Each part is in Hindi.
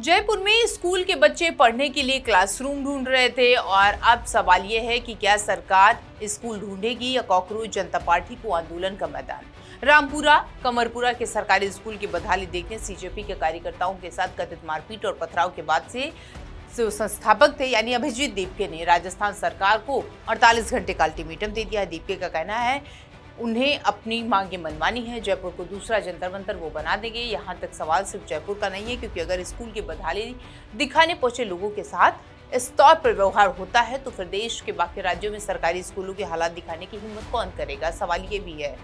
जयपुर में स्कूल के बच्चे पढ़ने के लिए क्लासरूम ढूंढ रहे थे और अब सवाल ये है कि क्या सरकार स्कूल ढूंढेगी या कॉकरोच जनता पार्टी को आंदोलन का मैदान। रामपुरा कमरपुरा के सरकारी स्कूल की बदहाली देखने सीजेपी के कार्यकर्ताओं के साथ कथित मारपीट और पथराव के बाद से जो संस्थापक थे यानी अभिजीत दीपके ने राजस्थान सरकार को 48 घंटे का अल्टीमेटम दे दिया है। दीपके का कहना है उन्हें अपनी मांगे मनमानी है, जयपुर को दूसरा जंतर मंतर वो बना देंगे। यहाँ तक सवाल सिर्फ जयपुर का नहीं है, क्योंकि अगर स्कूल की बदहाली दिखाने पहुंचे लोगों के साथ इस तौर पर व्यवहार होता है तो फिर देश के बाकी राज्यों में सरकारी स्कूलों के हालात दिखाने की हिम्मत कौन करेगा। सवाल ये भी है।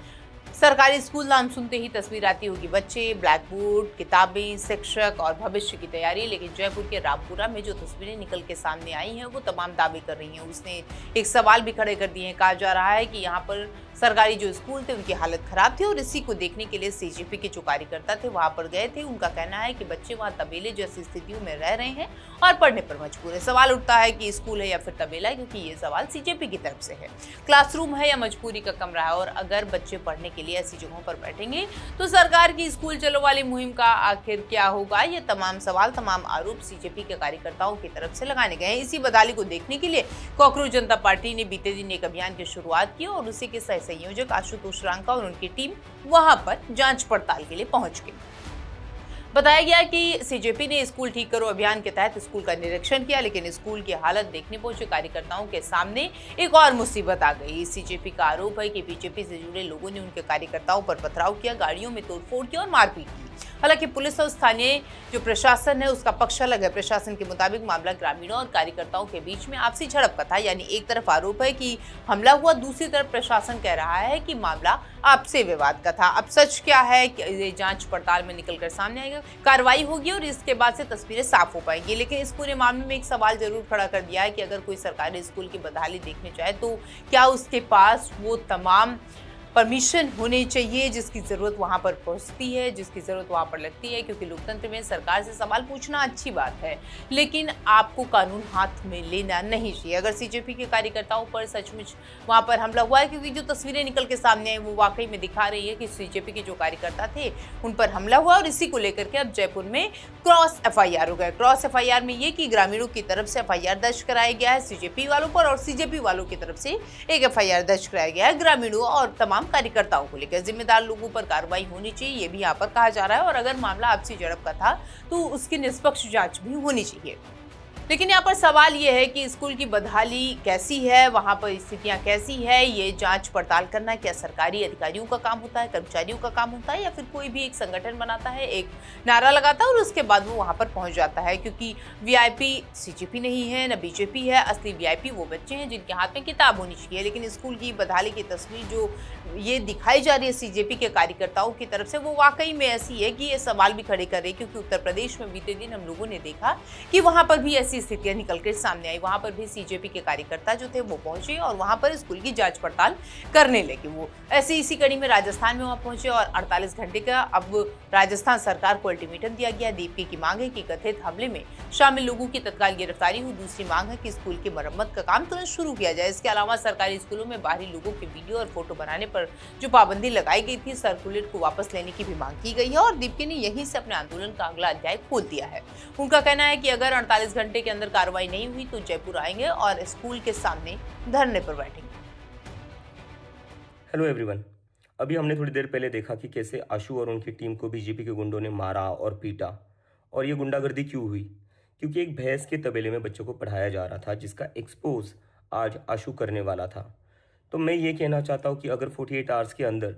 सरकारी स्कूल नाम सुनते ही तस्वीर आती होगी बच्चे, ब्लैक बोर्ड, किताबें, शिक्षक और भविष्य की तैयारी। लेकिन जयपुर के रामपुरा में जो तस्वीरें निकल के सामने आई हैं वो तमाम दावे कर रही हैं। उसने एक सवाल भी खड़े कर दिए हैं। कहा जा रहा है कि यहाँ पर सरकारी जो स्कूल थे उनकी हालत खराब थी और इसी को देखने के लिए सीजेपी के जो कार्यकर्ता थे वहां पर गए थे। उनका कहना है कि बच्चे वहां तबेले जैसी स्थितियों में रह रहे हैं और पढ़ने पर मजबूर है। सवाल उठता है कि स्कूल है या फिर तबेला, क्योंकि ये सवाल सीजेपी की तरफ से है। क्लासरूम है या मजबूरी का कमरा है, और अगर बच्चे पढ़ने के लिए ऐसी जगहों पर बैठेंगे तो सरकार की स्कूल चलो वाली मुहिम का आखिर क्या होगा। ये तमाम सवाल, तमाम आरोप सीजेपी के कार्यकर्ताओं की तरफ से लगाने गए हैं। इसी बदहाली को देखने के लिए कॉकरोच जनता पार्टी ने बीते दिन एक अभियान की शुरुआत की और उसी के सह संयोजक आशुतोष रांका और उनकी टीम वहां पर जांच पड़ताल के लिए पहुंच गई। बताया गया कि सीजेपी ने स्कूल ठीक करो अभियान के तहत स्कूल का निरीक्षण किया, लेकिन स्कूल की हालत देखने पहुंचे कार्यकर्ताओं के सामने एक और मुसीबत आ गई। सीजेपी का आरोप है कि बीजेपी से जुड़े लोगों ने उनके कार्यकर्ताओं पर पथराव किया, गाड़ियों में तोड़फोड़ की और मारपीट की। हालांकि पुलिस और स्थानीय जो प्रशासन है उसका पक्ष अलग है। प्रशासन के मुताबिक मामला ग्रामीणों और कार्यकर्ताओं के बीच में आपसी झड़प का था, यानी एक तरफ आरोप है कि हमला हुआ, दूसरी तरफ प्रशासन कह रहा है कि मामला आपसी विवाद का था। अब सच क्या है कि ये जांच पड़ताल में निकलकर सामने आएगा, कार्रवाई होगी और इसके बाद से तस्वीरें साफ हो पाएंगी। लेकिन इस पूरे मामले में एक सवाल जरूर खड़ा कर दिया है कि अगर कोई सरकारी स्कूल की बदहाली देखने चाहे तो क्या उसके पास वो तमाम परमिशन होनी चाहिए जिसकी ज़रूरत वहाँ पर पहुँचती है, जिसकी ज़रूरत वहाँ पर लगती है। क्योंकि लोकतंत्र में सरकार से सवाल पूछना अच्छी बात है, लेकिन आपको कानून हाथ में लेना नहीं चाहिए। अगर सीजेपी के कार्यकर्ताओं पर सचमुच वहाँ पर हमला हुआ है, क्योंकि जो तस्वीरें निकल के सामने आई वो वाकई में दिखा रही है कि सीजेपी के जो कार्यकर्ता थे उन पर हमला हुआ और इसी को लेकर के अब जयपुर में क्रॉस एफआईआर हो गया। क्रॉस एफआईआर में ये कि ग्रामीणों की तरफ से एफआईआर दर्ज कराया गया है सीजेपी वालों पर, और सीजेपी वालों की तरफ से एक एफआईआर दर्ज कराया गया है ग्रामीणों और तमाम कार्यकर्ताओं को लेकर। जिम्मेदार लोगों पर कार्रवाई होनी चाहिए, ये भी यहाँ पर कहा जा रहा है। और अगर मामला आपसी झड़प का था तो उसकी निष्पक्ष जांच भी होनी चाहिए। लेकिन यहाँ पर सवाल ये है कि स्कूल की बदहाली कैसी है, वहाँ पर स्थितियाँ कैसी है, ये जांच पड़ताल करना क्या सरकारी अधिकारियों का काम होता है, कर्मचारियों का काम होता है, या फिर कोई भी एक संगठन बनाता है, एक नारा लगाता है और उसके बाद वो वहाँ पर पहुँच जाता है। क्योंकि वीआईपी सीजेपी नहीं है, न बीजेपी है। असली वीआईपी वो बच्चे हैं जिनके हाथ में किताब होनी चाहिए। लेकिन स्कूल की बदहाली की तस्वीर जो ये दिखाई जा रही है सीजेपी के कार्यकर्ताओं की तरफ से, वो वाकई में ऐसी है कि ये सवाल भी खड़े कर रही है। क्योंकि उत्तर प्रदेश में बीते दिन हम लोगों ने देखा कि वहाँ पर भी ऐसी स्थितियां निकलकर सामने आई। वहां पर भी सीजेपी के कार्यकर्ता जो थे वो पहुंचे और वहां पर स्कूल की जांच पड़ताल करने लगे। वो ऐसे इसी कड़ी में राजस्थान में वहां पहुंचे और 48 घंटे का अब राजस्थान सरकार को अल्टीमेटम दिया गया। दीपके की मांग है कि कथित हमले में शामिल लोगों की तत्काल गिरफ्तारी हो। दूसरी मांग है कि स्कूल की मरम्मत का काम तुरंत शुरू किया जाए। इसके अलावा सरकारी स्कूलों में बाहरी लोगों के वीडियो और फोटो बनाने पर जो पाबंदी लगाई गई थी, सर्कुलेट को वापस लेने की भी मांग की गई है। और दीपके ने यहीं से अपने आंदोलन का अगला अध्याय खोल दिया है। उनका कहना है कि अगर 48 घंटे के अंदर कार्रवाई नहीं हुई तो जयपुर आएंगे और स्कूल के सामने धरने पर बैठेंगे। Hello everyone. अभी हमने थोड़ी देर पहले देखा कि कैसे आशु और उनकी टीम को बीजेपी के गुंडों ने मारा और पीटा। और ये गुंडागर्दी क्यों हुई? क्योंकि एक भैंस के तबेले में बच्चों को पढ़ाया जा रहा था, जिसका एक्सपोज आज आशु करने वाला था। तो मैं ये कहना चाहता हूँ कि अगर 48 आवर्स के अंदर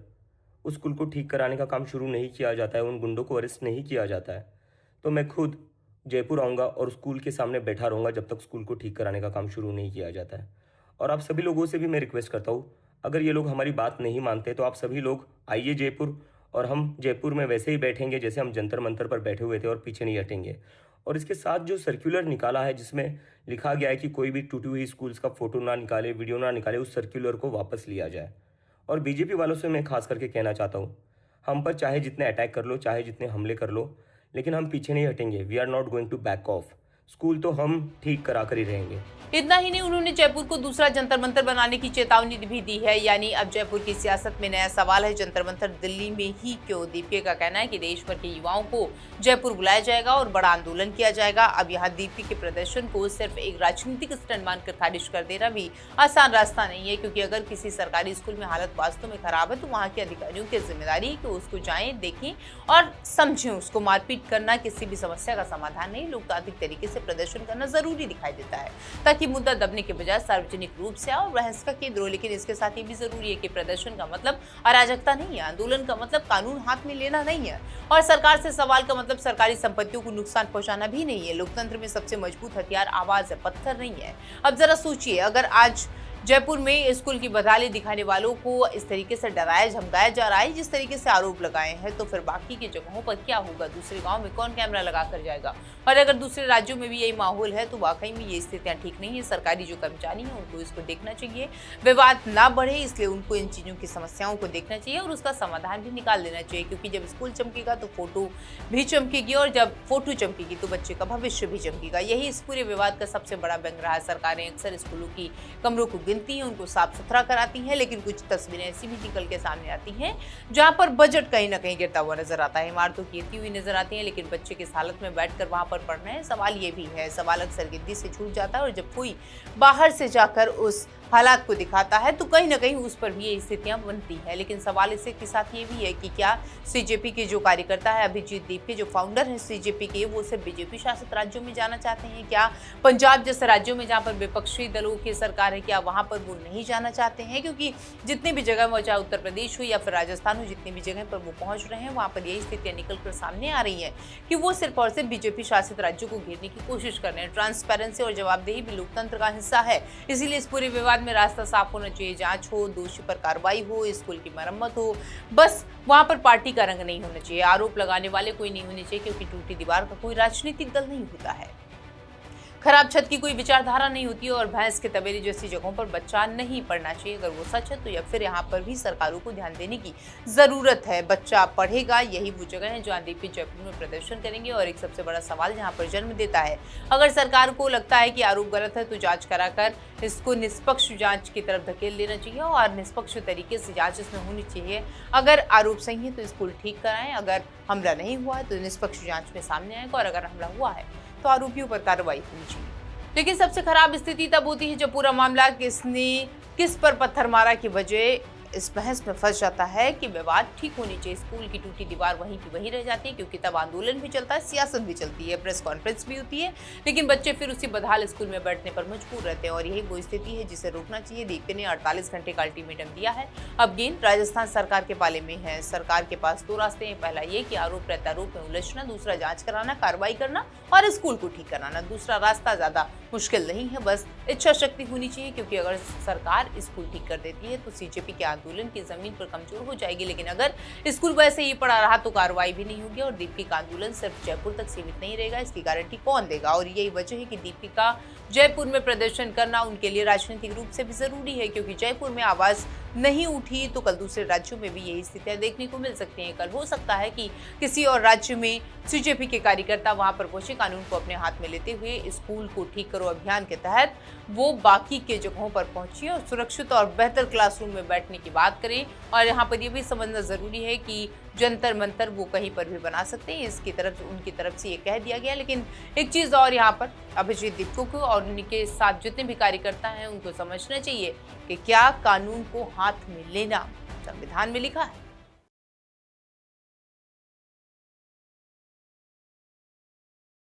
उस स्कूल को ठीक कराने का काम शुरू नहीं किया जाता है, उन गुंडों को अरेस्ट नहीं किया जाता है, तो मैं खुद जयपुर आऊँगा और स्कूल के सामने बैठा रहूँगा जब तक स्कूल को ठीक कराने का काम शुरू नहीं किया जाता है। और आप सभी लोगों से भी मैं रिक्वेस्ट करता हूँ, अगर ये लोग हमारी बात नहीं मानते तो आप सभी लोग आइए जयपुर, और हम जयपुर में वैसे ही बैठेंगे जैसे हम जंतर मंतर पर बैठे हुए थे और पीछे नहीं हटेंगे। और इसके साथ जो सर्कुलर निकाला है जिसमें लिखा गया है कि कोई भी टूटी हुई स्कूल्स का फोटो ना निकाले, वीडियो ना निकाले, उस सर्कुलर को वापस लिया जाए। और बीजेपी वालों से मैं खास करके कहना चाहता हूँ, हम पर चाहे जितने अटैक कर लो, चाहे जितने हमले कर लो, लेकिन हम पीछे नहीं हटेंगे। We are not going to back off. School तो हम ठीक करा कर ही रहेंगे। इतना ही नहीं, उन्होंने जयपुर को दूसरा जंतर मंतर बनाने की चेतावनी भी दी है। यानी अब जयपुर की सियासत में नया सवाल है, जंतर मंतर दिल्ली में ही क्यों। दीपिका का कहना है कि देश भर के युवाओं को जयपुर बुलाया जाएगा और बड़ा आंदोलन किया जाएगा। अब यहाँ दीपिका के प्रदर्शन को सिर्फ एक राजनीतिक स्टंट मानकर खारिज कर देना भी आसान रास्ता नहीं है, क्योंकि अगर किसी सरकारी स्कूल में हालत वास्तव में खराब है तो वहाँ के अधिकारियों की जिम्मेदारी है कि उसको जाएं, देखें और समझें। उसको मारपीट करना किसी भी समस्या का समाधान नहीं। लोकतांत्रिक तरीके से प्रदर्शन करना जरूरी दिखाई देता है ताकि मुद्दा दबने के बजाय सार्वजनिक रूप से और बहस का केंद्र हो। लेकिन इसके साथ ये भी जरूरी है कि प्रदर्शन का मतलब अराजकता नहीं है, आंदोलन का मतलब कानून हाथ में लेना नहीं है और सरकार से सवाल का मतलब सरकारी संपत्तियों को नुकसान पहुंचाना भी नहीं है। लोकतंत्र में सबसे मजबूत हथियार आवाज है, पत्थर नहीं है। अब जरा सोचिए, अगर आज जयपुर में स्कूल की बदहाली दिखाने वालों को इस तरीके से डराया धमकाया जा रहा है, जिस तरीके से आरोप लगाए हैं, तो फिर बाकी की जगहों पर क्या होगा? दूसरे गांव में कौन कैमरा लगा कर जाएगा? और अगर दूसरे राज्यों में भी यही माहौल है तो वाकई में ये स्थितियां ठीक नहीं है। सरकारी जो कर्मचारी हैं उनको इसको देखना चाहिए, विवाद ना बढ़े इसलिए उनको इन चीज़ों की समस्याओं को देखना चाहिए और उसका समाधान भी निकाल देना चाहिए। क्योंकि जब स्कूल चमकेगा तो फोटो भी चमकेगी और जब फोटो चमकेगी तो बच्चे का भविष्य भी चमकेगा। यही इस पूरे विवाद का सबसे बड़ा व्यंग रहा है। सरकारें अक्सर स्कूलों की कमरों को गिनती हैं, उनको साफ सुथरा कराती हैं, लेकिन कुछ तस्वीरें ऐसी भी निकल के सामने आती हैं जहां पर बजट कहीं ना कहीं गिरता हुआ नजर आता है, इमारतों गिरती हुई नजर आती हैं, लेकिन बच्चे किस हालत में बैठकर वहां पर पढ़ रहे हैं। सवाल ये भी है, सवाल अक्सर गिद्दी से छूट जाता है और जब कोई बाहर से जाकर उस हालात को दिखाता है तो कहीं ना कहीं उस पर भी ये स्थितियां बनती है। लेकिन सवाल इसके के साथ ये भी है कि क्या सीजेपी के जो कार्यकर्ता है, अभिजीत दीप के जो फाउंडर हैं सीजेपी के, वो सिर्फ बीजेपी शासित राज्यों में जाना चाहते हैं? क्या पंजाब जैसे राज्यों में जहां पर विपक्षी दलों की सरकार है, क्या वहां पर वो नहीं जाना चाहते हैं? क्योंकि जितनी भी जगह, चाहे उत्तर प्रदेश हो या फिर राजस्थान हो, जितनी भी जगह पर वो पहुंच रहे हैं वहां पर यही स्थितियां निकल कर सामने आ रही है कि वो सिर्फ और सिर्फ बीजेपी शासित राज्यों को घेरने की कोशिश कर रहे हैं। ट्रांसपेरेंसी और जवाबदेही भी लोकतंत्र का हिस्सा है, इसीलिए इस पूरे विवाद में रास्ता साफ होना चाहिए। जांच हो, दोषी पर कार्रवाई हो, स्कूल की मरम्मत हो, बस वहां पर पार्टी का रंग नहीं होना चाहिए, आरोप लगाने वाले कोई नहीं होने चाहिए, क्योंकि टूटी दीवार का कोई राजनीतिक दल नहीं होता है, खराब छत की कोई विचारधारा नहीं होती है और भैंस के तबेले जैसी जगहों पर बच्चा नहीं पढ़ना चाहिए। अगर वो सच है तो या फिर यहाँ पर भी सरकारों को ध्यान देने की जरूरत है। बच्चा पढ़ेगा, यही वो जगह है जहाँ दीपी जयपुर में प्रदर्शन करेंगे। और एक सबसे बड़ा सवाल जहाँ पर जन्म देता है, अगर सरकार को लगता है कि आरोप गलत है तो जांच कराकर इसको निष्पक्ष जांच की तरफ धकेल देना चाहिए और निष्पक्ष तरीके से जांच इसमें होनी चाहिए। अगर आरोप सही है तो स्कूल ठीक कराएं, अगर हमला नहीं हुआ है तो निष्पक्ष जांच में सामने आएगा और अगर हमला हुआ है तो आरोपियों पर कार्रवाई होनी चाहिए। लेकिन सबसे खराब स्थिति तब होती है जब पूरा मामला किसने किस पर पत्थर मारा की वजह इस बहस में फंस जाता है कि विवाद ठीक होनी चाहिए, स्कूल की टूटी दीवार वहीं की वहीं रह जाती है, क्योंकि तब आंदोलन भी चलता है, सियासत भी चलती है, प्रेस कॉन्फ्रेंस भी होती है, लेकिन बच्चे फिर उसी बदहाल स्कूल में बैठने पर मजबूर रहते हैं और यही वो स्थिति है जिसे रोकना चाहिए। दीपिका ने 48 घंटे का अल्टीमेटम दिया है। अब गेंद राजस्थान सरकार के पाले में है। सरकार के पास दो रास्ते हैं, पहला ये कि आरोप प्रत्यारोप में उलझना, दूसरा जांच कराना, कार्रवाई करना और स्कूल को ठीक कराना। दूसरा रास्ता ज्यादा मुश्किल नहीं है, बस इच्छा शक्ति होनी चाहिए, क्योंकि अगर सरकार स्कूल ठीक कर देती है तो सीजेपी के आंदोलन की जमीन पर कमजोर हो जाएगी, लेकिन अगर स्कूल वैसे ही पड़ा रहा तो कार्रवाई भी नहीं होगी और दीपिका का आंदोलन सिर्फ जयपुर तक सीमित नहीं रहेगा। इसकी गारंटी कौन देगा? और यही वजह है कि दीपिका जयपुर में प्रदर्शन करना उनके लिए राजनीतिक रूप से भी जरूरी है, क्योंकि जयपुर में आवाज नहीं उठी तो कल दूसरे राज्यों में भी यही स्थितियां देखने को मिल सकती हैं। कल हो सकता है कि किसी और राज्य में सीजेपी के कार्यकर्ता वहां पर पहुंचे, कानून को अपने हाथ में लेते हुए स्कूल को ठीक करो अभियान के तहत वो बाकी के जगहों पर पहुंचे और सुरक्षित और बेहतर क्लासरूम में बैठने की बात करें। और यहाँ पर ये भी समझना जरूरी है कि जंतर मंतर वो कहीं पर भी बना सकते हैं, इसकी तरफ उनकी तरफ से ये कह दिया गया। लेकिन एक चीज और यहाँ पर अभिजीत दीपको को और उनके साथ जितने भी कार्यकर्ता हैं उनको समझना चाहिए कि क्या कानून को हाथ में लेना संविधान में लिखा है।